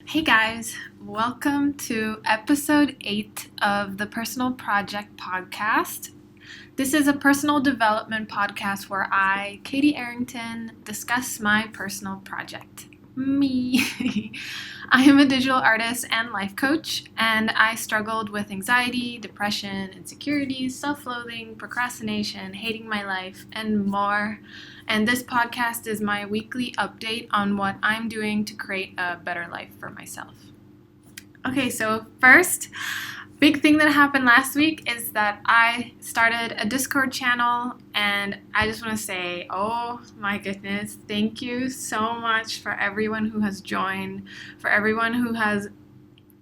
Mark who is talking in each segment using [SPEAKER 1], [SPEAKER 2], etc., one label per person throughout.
[SPEAKER 1] Hey guys, welcome to episode 8 of the Personal Project Podcast. This is a personal development podcast where I, Katy Arrington, discuss my personal project. Me. I am a digital artist and life coach, and I struggled with anxiety, depression, insecurities, self-loathing, procrastination, hating my life, and more. And this podcast is my weekly update on what I'm doing to create a better life for myself. Okay, so first, big thing that happened last week is that I started a Discord channel, and I just want to say, oh my goodness, thank you so much for everyone who has joined, for everyone who has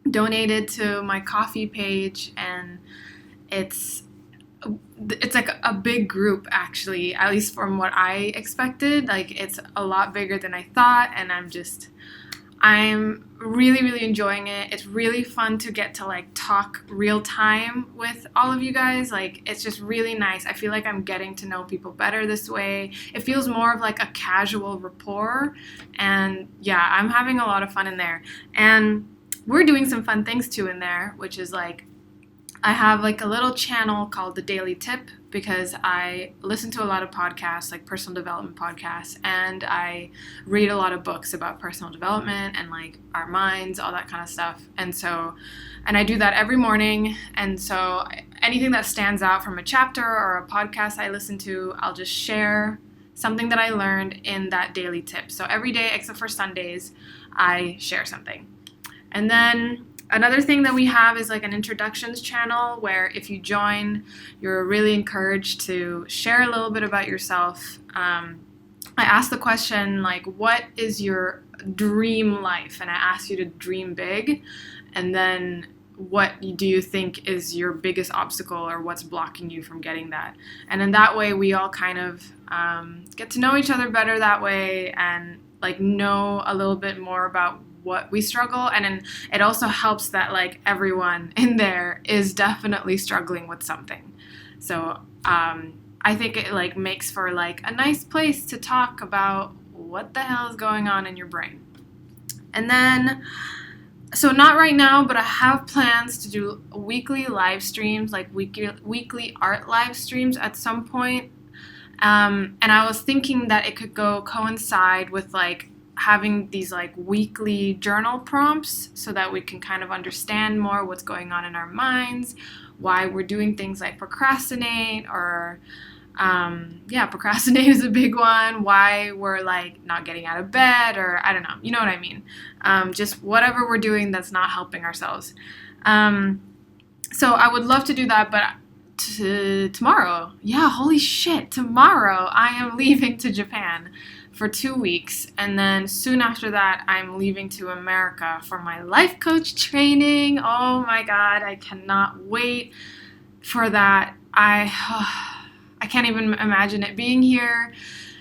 [SPEAKER 1] donated to my Ko-fi page, and it's like a big group, actually, at least from what I expected. Like, it's a lot bigger than I thought, and I'm really enjoying it. It's really fun to get to talk real time with all of you guys. It's just really nice. I feel like I'm getting to know people better this way. It feels more of like a casual rapport, and yeah, I'm having a lot of fun in there. And we're doing some fun things too in there, which is I have a little channel called The Daily Tip, because I listen to a lot of podcasts, like personal development podcasts, and I read a lot of books about personal development and our minds, all that kind of stuff. And I do that every morning. And so anything that stands out from a chapter or a podcast I listen to, I'll just share something that I learned in that daily tip. So every day except for Sundays, I share something. And then another thing that we have is an introductions channel, where if you join, you're really encouraged to share a little bit about yourself. I ask the question, what is your dream life? And I ask you to dream big. And then what do you think is your biggest obstacle, or what's blocking you from getting that? And in that way, we all kind of get to know each other better that way, and know a little bit more about what we struggle. And then it also helps that everyone in there is definitely struggling with something. So I think it makes for a nice place to talk about what the hell is going on in your brain. And then, so not right now, but I have plans to do weekly live streams, weekly art live streams at some point. And I was thinking that it could coincide with having these weekly journal prompts, so that we can kind of understand more what's going on in our minds, why we're doing things like procrastinate, or procrastinate is a big one, why we're not getting out of bed, or I don't know, you know what I mean, just whatever we're doing that's not helping ourselves. So I would love to do that, but tomorrow, holy shit, tomorrow I am leaving to Japan for 2 weeks, and then soon after that I'm leaving to America for my life coach training. Oh my god, I cannot wait for that. I can't even imagine it being here.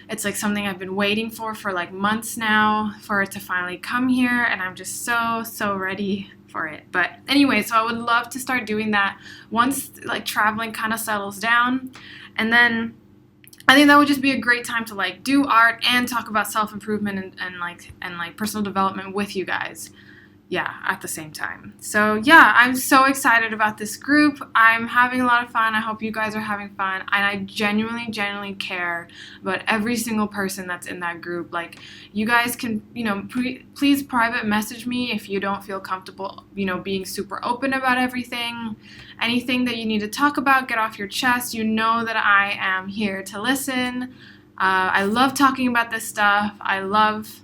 [SPEAKER 1] It's something I've been waiting for months now, for it to finally come here, and I'm just so ready for it. But anyway, so I would love to start doing that once traveling kind of settles down. And then I think that would just be a great time to do art and talk about self-improvement and personal development with you guys. Yeah, at the same time. So yeah, I'm so excited about this group. I'm having a lot of fun. I hope you guys are having fun. And I genuinely care about every single person that's in that group. You guys can, please private message me if you don't feel comfortable, being super open about everything. Anything that you need to talk about, get off your chest. You know that I am here to listen. I love talking about this stuff. I love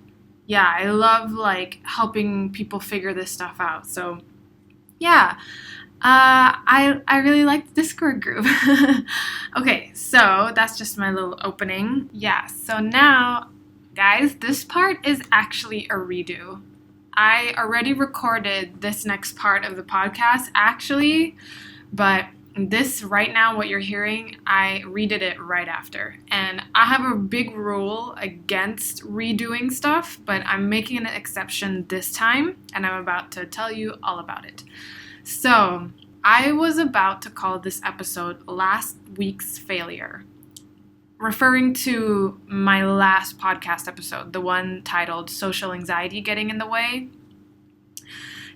[SPEAKER 1] helping people figure this stuff out. So yeah, I really like the Discord group. Okay, so that's just my little opening. Yeah, so now, guys, this part is actually a redo. I already recorded this next part of the podcast, actually, but this right now, what you're hearing, I redid it right after. And I have a big rule against redoing stuff, but I'm making an exception this time, and I'm about to tell you all about it. So I was about to call this episode Last Week's Failure, referring to my last podcast episode, the one titled Social Anxiety Getting in the Way.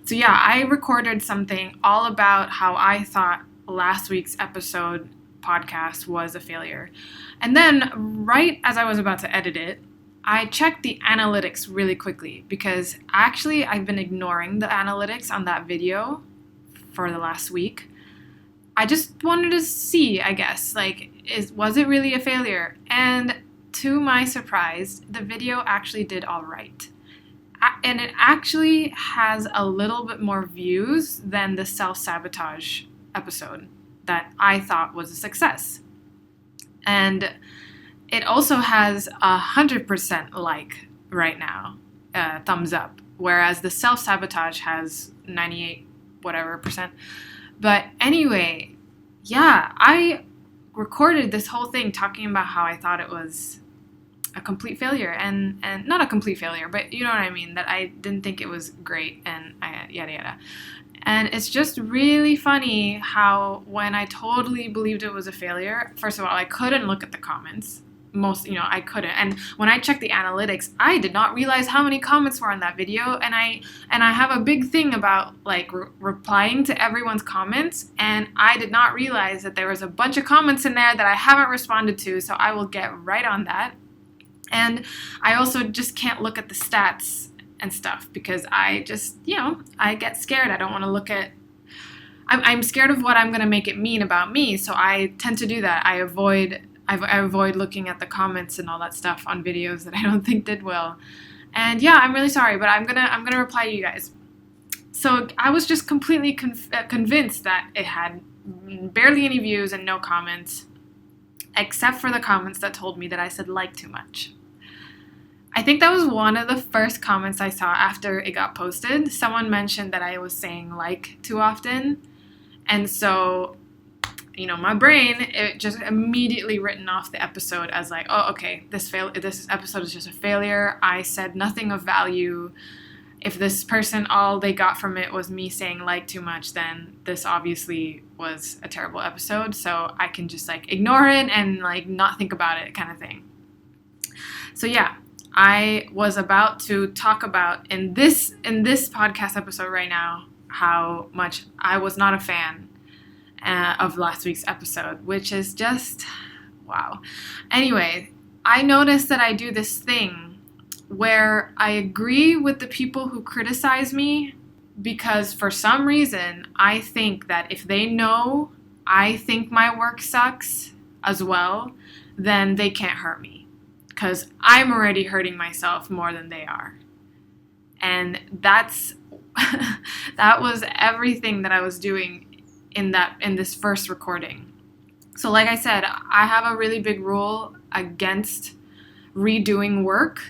[SPEAKER 1] So yeah, I recorded something all about how I thought last week's episode podcast was a failure. And then right as I was about to edit it, I checked the analytics really quickly because actually I've been ignoring the analytics on that video for the last week. I just wanted to see, I guess, like, was it really a failure? And to my surprise, the video actually did all right. And it actually has a little bit more views than the self-sabotage episode that I thought was a success. And it also has 100% like right now, thumbs up, whereas the self-sabotage has 98 whatever percent. But anyway, yeah, I recorded this whole thing talking about how I thought it was a complete failure, and not a complete failure, but you know what I mean, that I didn't think it was great, and yada yada. And it's just really funny how when I totally believed it was a failure, first of all, I couldn't look at the comments. I couldn't. And when I checked the analytics, I did not realize how many comments were on that video. And I have a big thing about like replying to everyone's comments. And I did not realize that there was a bunch of comments in there that I haven't responded to. So I will get right on that. And I also just can't look at the stats and stuff because I just, I get scared. I don't want to look at, I'm scared of what I'm going to make it mean about me. So I tend to do that. I avoid looking at the comments and all that stuff on videos that I don't think did well. And yeah, I'm really sorry, but I'm gonna reply to you guys. So I was just completely convinced that it had barely any views and no comments, except for the comments that told me that I said like too much. I think that was one of the first comments I saw after it got posted. Someone mentioned that I was saying like too often, and so my brain, it just immediately written off the episode as like, oh, okay, this episode is just a failure. I said nothing of value. If this person, all they got from it was me saying like too much, then this obviously was a terrible episode. So I can just like ignore it and like not think about it kind of thing. So yeah, I was about to talk about in this podcast episode right now how much I was not a fan of last week's episode, which is just, wow. Anyway, I noticed that I do this thing where I agree with the people who criticize me because for some reason I think that if they know I think my work sucks as well, then they can't hurt me because I'm already hurting myself more than they are. And that was everything that I was doing in this first recording. So like I said, I have a really big rule against redoing work,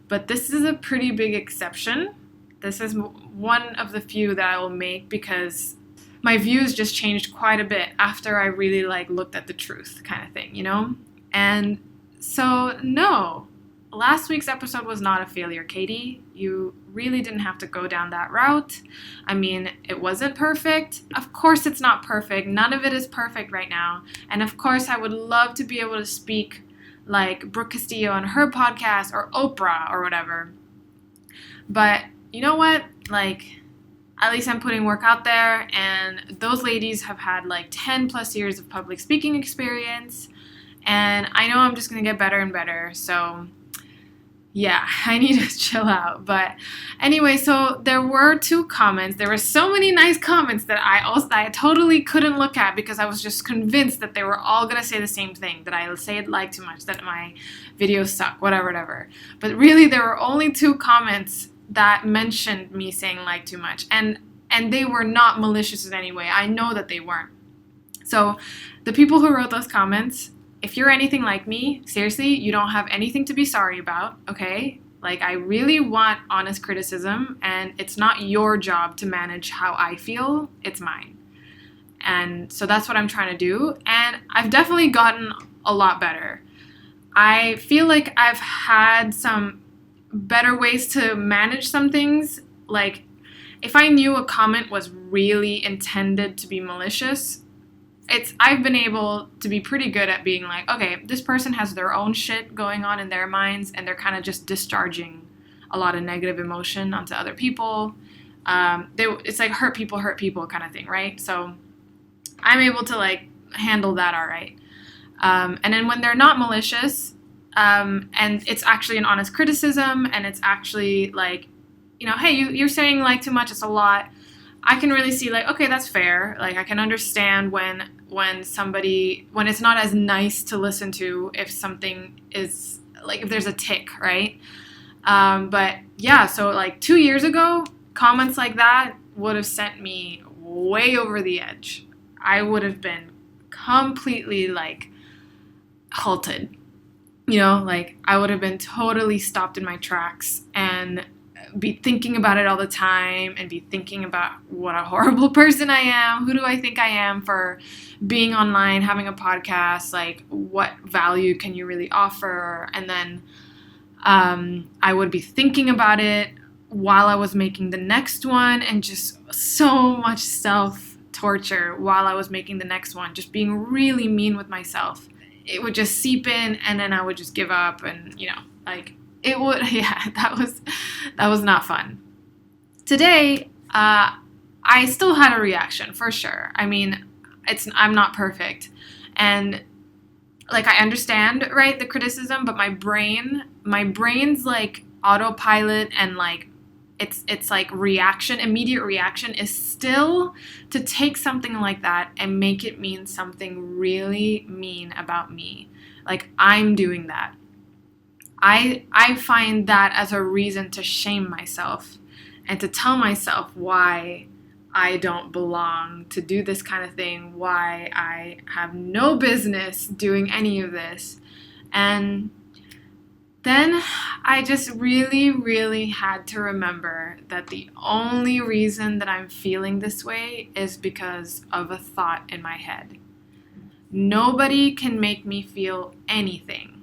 [SPEAKER 1] but this is a pretty big exception. This is one of the few that I will make because my views just changed quite a bit after I really like looked at the truth kind of thing, And so no, last week's episode was not a failure, Katie. You really didn't have to go down that route. I mean, it wasn't perfect. Of course it's not perfect. None of it is perfect right now. And of course I would love to be able to speak like Brooke Castillo on her podcast or Oprah or whatever. But you know what? Like, at least I'm putting work out there, and those ladies have had like 10 plus years of public speaking experience. And I know I'm just going to get better and better. So yeah, I need to chill out. But anyway, so there were 2 comments. There were so many nice comments that I totally couldn't look at because I was just convinced that they were all going to say the same thing, that I say it like too much, that my videos suck, whatever. But really, there were only 2 comments that mentioned me saying like too much. And they were not malicious in any way. I know that they weren't. So the people who wrote those comments, if you're anything like me, seriously, you don't have anything to be sorry about, okay? Like, I really want honest criticism, and it's not your job to manage how I feel, it's mine. And so that's what I'm trying to do, and I've definitely gotten a lot better. I feel like I've had some better ways to manage some things. Like, if I knew a comment was really intended to be malicious, I've been able to be pretty good at being like, okay, this person has their own shit going on in their minds, and they're kind of just discharging a lot of negative emotion onto other people. it's like hurt people kind of thing, right? So I'm able to like handle that all right. And then when they're not malicious, and it's actually an honest criticism, and it's actually like, hey, you're saying like too much, it's a lot. I can really see like, okay, that's fair. Like I can understand when it's not as nice to listen to if something is like, if there's a tick, right? But yeah, so like 2 years ago, comments like that would have sent me way over the edge. I would have been completely like halted, like I would have been totally stopped in my tracks and be thinking about it all the time and be thinking about what a horrible person I am. Who do I think I am for being online, having a podcast? Like, what value can you really offer? And then I would be thinking about it while I was making the next one, and just so much self-torture while I was making the next one, just being really mean with myself. It would just seep in, and then I would just give up, and like it would, yeah, that was not fun. Today, I still had a reaction for sure. I mean, I'm not perfect, and like I understand, right, the criticism, but my brain's like autopilot, and like it's like immediate reaction is still to take something like that and make it mean something really mean about me. Like I'm doing that. I find that as a reason to shame myself and to tell myself why I don't belong to do this kind of thing, why I have no business doing any of this. And then I just really, really had to remember that the only reason that I'm feeling this way is because of a thought in my head. Nobody can make me feel anything.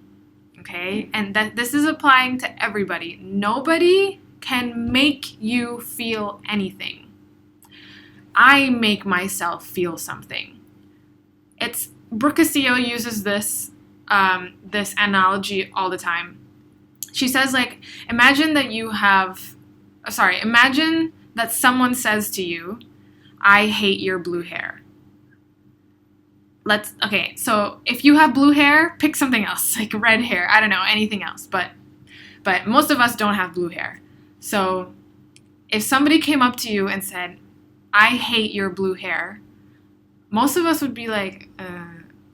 [SPEAKER 1] Okay, and that this is applying to everybody. Nobody can make you feel anything. I make myself feel something. Brooke Castillo uses this analogy all the time. She says, like, imagine that someone says to you, "I hate your blue hair." Okay, so if you have blue hair, pick something else, like red hair, I don't know, anything else, but most of us don't have blue hair. So if somebody came up to you and said, "I hate your blue hair," most of us would be like,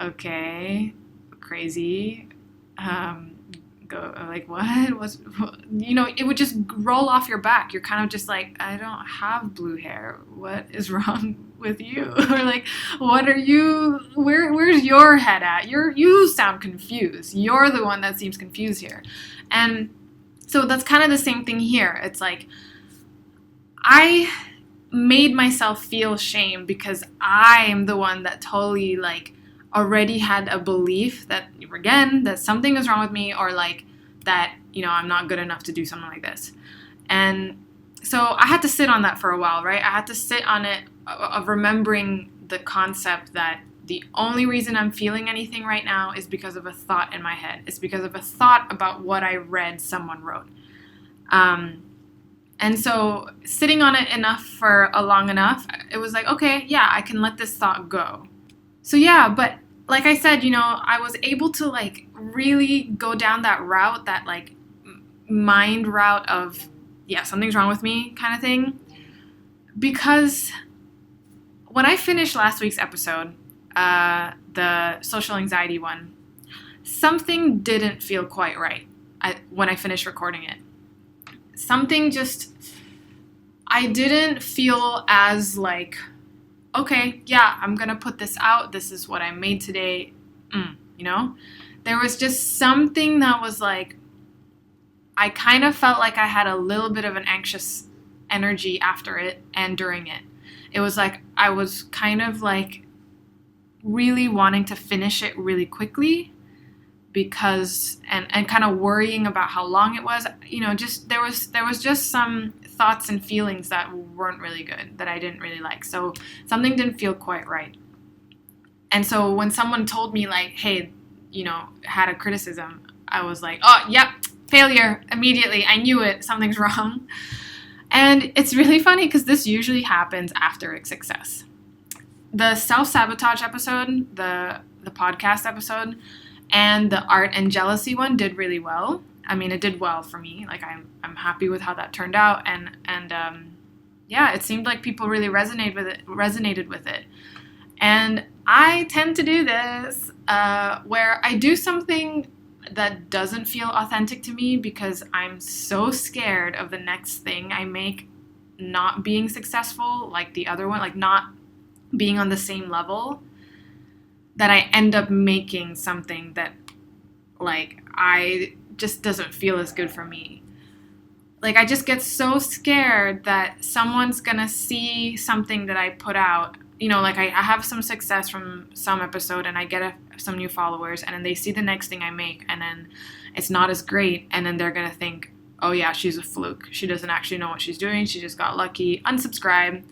[SPEAKER 1] okay, crazy, go, like, what? It would just roll off your back. You're kind of just like, I don't have blue hair. What is wrong with you? Or like, what are you, where's your head at? You sound confused. You're the one that seems confused here. And so that's kind of the same thing here. It's like, I made myself feel shame because I am the one that totally like already had a belief that, again, that something is wrong with me, or like that, I'm not good enough to do something like this. And so I had to sit on that for a while, right? I had to sit on it of remembering the concept that the only reason I'm feeling anything right now is because of a thought in my head. It's because of a thought about what I read someone wrote. And so sitting on it for long enough, it was like, okay, yeah, I can let this thought go. So yeah, but like I said, I was able to like really go down that route, that like mind route of, yeah, something's wrong with me kind of thing. Because when I finished last week's episode, the social anxiety one, something didn't feel quite right when I finished recording it. Something just, I didn't feel as like, okay, yeah, I'm going to put this out. This is what I made today. There was just something that was like, I kind of felt like I had a little bit of an anxious energy after it and during it. It was like, I was kind of like really wanting to finish it really quickly because, and kind of worrying about how long it was, just, there was just some thoughts and feelings that weren't really good, that I didn't really like. So something didn't feel quite right. And so when someone told me like, hey, had a criticism, I was like, oh, yep, failure immediately. I knew it. Something's wrong. And it's really funny because this usually happens after a success. The self-sabotage episode, the podcast episode, and the art and jealousy one did really well. I mean, it did well for me. Like, I'm happy with how that turned out, and yeah, it seemed like people really resonated with it. And I tend to do this where I do something that doesn't feel authentic to me because I'm so scared of the next thing I make not being successful like the other one, like not being on the same level, that I end up making something that, like, I just doesn't feel as good for me. Like, I just get so scared that someone's gonna see something that I put out. You know, like, I have some success from some episode and I get some new followers, and then they see the next thing I make and then it's not as great, and then they're gonna think, oh yeah, she's a fluke. She doesn't actually know what she's doing. She just got lucky. Unsubscribe.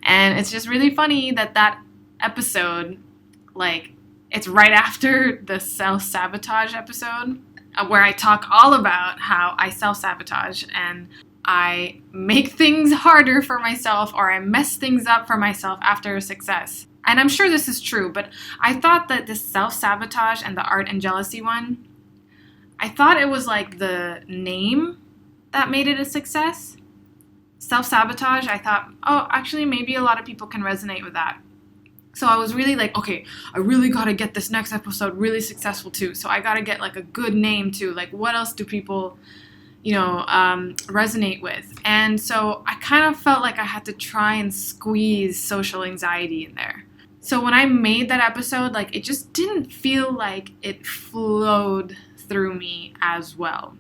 [SPEAKER 1] And it's just really funny that episode, like, it's right after the self-sabotage episode where I talk all about how I self-sabotage and I make things harder for myself, or I mess things up for myself after a success. And I'm sure this is true, but I thought that this self-sabotage and the art and jealousy one, I thought it was like the name that made it a success. Self-sabotage, I thought, oh, actually maybe a lot of people can resonate with that. So I was really like, okay, I really got to get this next episode really successful too. So I got to get like a good name too. Like, what else do people, resonate with? And so I kind of felt like I had to try and squeeze social anxiety in there. So when I made that episode, like, it just didn't feel like it flowed through me as well.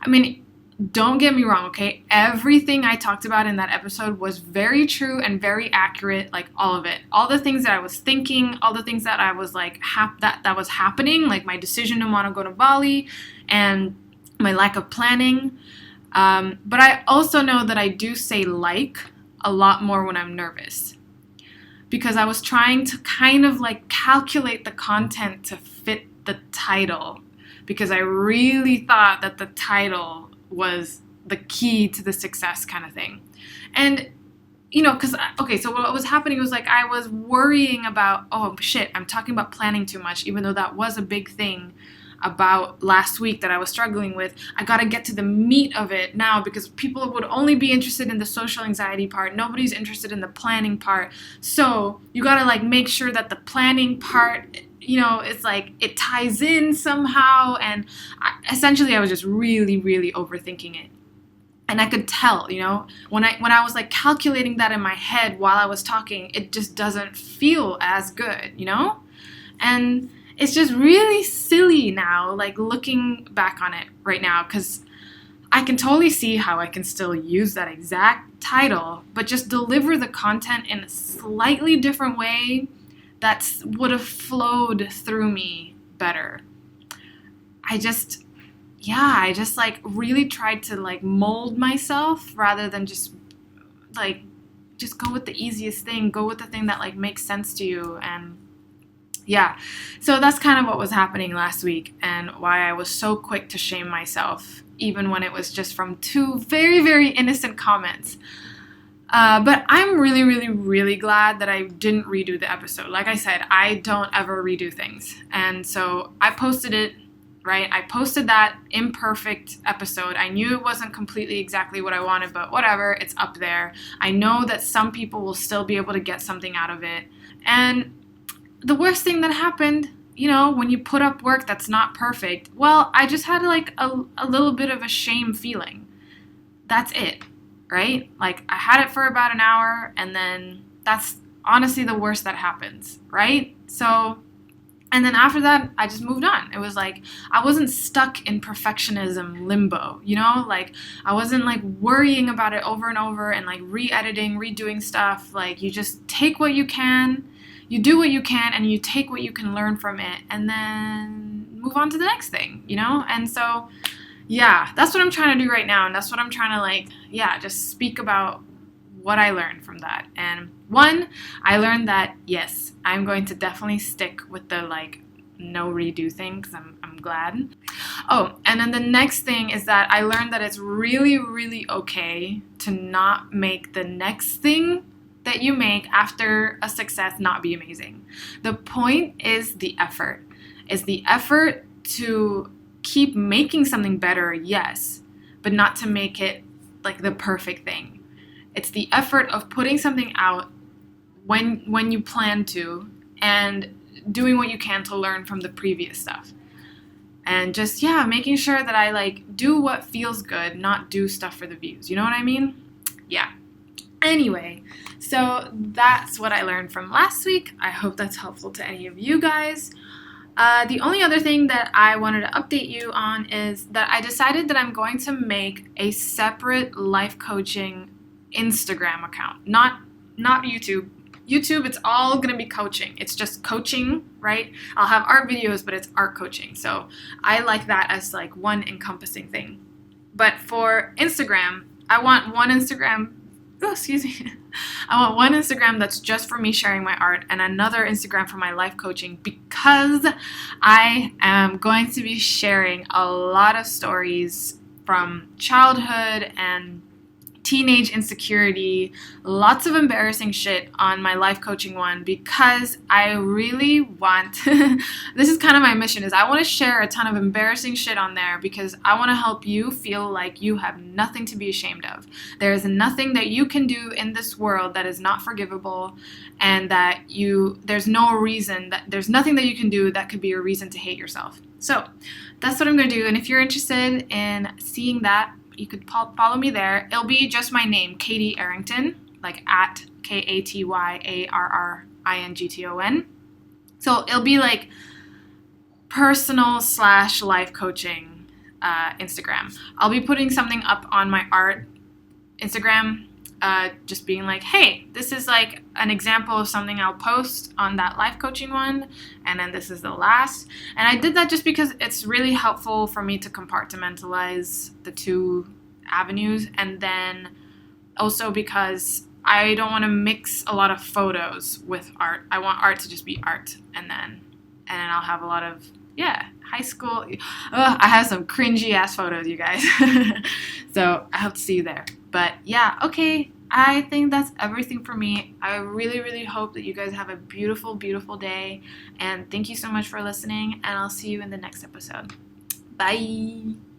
[SPEAKER 1] I mean, don't get me wrong, okay? Everything I talked about in that episode was very true and very accurate, like, all of it. All the things that I was thinking, all the things that I was like, that was happening, like my decision to want to go to Bali and my lack of planning. But I also know that I do say like a lot more when I'm nervous, because I was trying to kind of like calculate the content to fit the title, because I really thought that the title was the key to the success kind of thing. And, so what was happening was, like, I was worrying about, oh shit, I'm talking about planning too much, even though that was a big thing about last week that I was struggling with. I got to get to the meat of it now, because people would only be interested in the social anxiety part. Nobody's interested in the planning part. So you got to, like, make sure that the planning part, it's like it ties in somehow. And essentially I was just really, really overthinking it. And I could tell, when I was like calculating that in my head while I was talking, it just doesn't feel as good, And it's just really silly now, like, looking back on it right now, because I can totally see how I can still use that exact title, but just deliver the content in a slightly different way that would have flowed through me better. I just like really tried to like mold myself rather than just go with the easiest thing, go with the thing that like makes sense to you. And yeah, so that's kind of what was happening last week, and why I was so quick to shame myself, even when it was just from two very, very innocent comments. But I'm really, really, really glad that I didn't redo the episode. Like I said, I don't ever redo things. And so I posted it, right? I posted that imperfect episode. I knew it wasn't completely exactly what I wanted, but whatever, it's up there. I know that some people will still be able to get something out of it. And the worst thing that happened, when you put up work that's not perfect, well, I just had like a little bit of a shame feeling. That's it. Right? Like, I had it for about an hour, and then that's honestly the worst that happens, right? So, and then after that, I just moved on. It was like, I wasn't stuck in perfectionism limbo, Like, I wasn't like worrying about it over and over and like re-editing, redoing stuff. Like, you just take what you can, you do what you can, and you take what you can learn from it, and then move on to the next thing, And so, yeah, that's what I'm trying to do right now. And that's what I'm trying to just speak about what I learned from that. And one, I learned that, yes, I'm going to definitely stick with the no redo thing because I'm glad. Oh, and then the next thing is that I learned that it's really, really okay to not make the next thing that you make after a success not be amazing. The point is the effort. It's the effort to keep making something better, yes, but not to make it like the perfect thing. It's the effort of putting something out when you plan to and doing what you can to learn from the previous stuff. And just, making sure that I do what feels good, not do stuff for the views. You know what I mean? Yeah. Anyway, so that's what I learned from last week. I hope that's helpful to any of you guys. The only other thing that I wanted to update you on is that I decided that I'm going to make a separate life coaching Instagram account, not YouTube. YouTube, it's all going to be coaching. It's just coaching, right? I'll have art videos, but it's art coaching. So I like that as one encompassing thing. But for Instagram, I want one Instagram I want one Instagram that's just for me sharing my art and another Instagram for my life coaching, because I am going to be sharing a lot of stories from childhood and teenage insecurity, lots of embarrassing shit on my life coaching one, because I really want, this is kind of my mission, is I want to share a ton of embarrassing shit on there because I want to help you feel like you have nothing to be ashamed of. There is nothing that you can do in this world that is not forgivable, and that there's nothing that you can do that could be a reason to hate yourself. So that's what I'm going to do. And if you're interested in seeing that, you could follow me there. It'll be just my name, Katy Arrington, at Katyarrington. So it'll be personal / life coaching Instagram. I'll be putting something up on my art Instagram, just being hey, this is an example of something I'll post on that life coaching one, and then this is the last. And I did that just because it's really helpful for me to compartmentalize the two avenues, and then also because I don't want to mix a lot of photos with art. I want art to just be art, and then I'll have a lot of high school. I have some cringy ass photos, you guys. So I hope to see you there. But okay, I think that's everything for me. I really, really hope that you guys have a beautiful, beautiful day. And thank you so much for listening. And I'll see you in the next episode. Bye.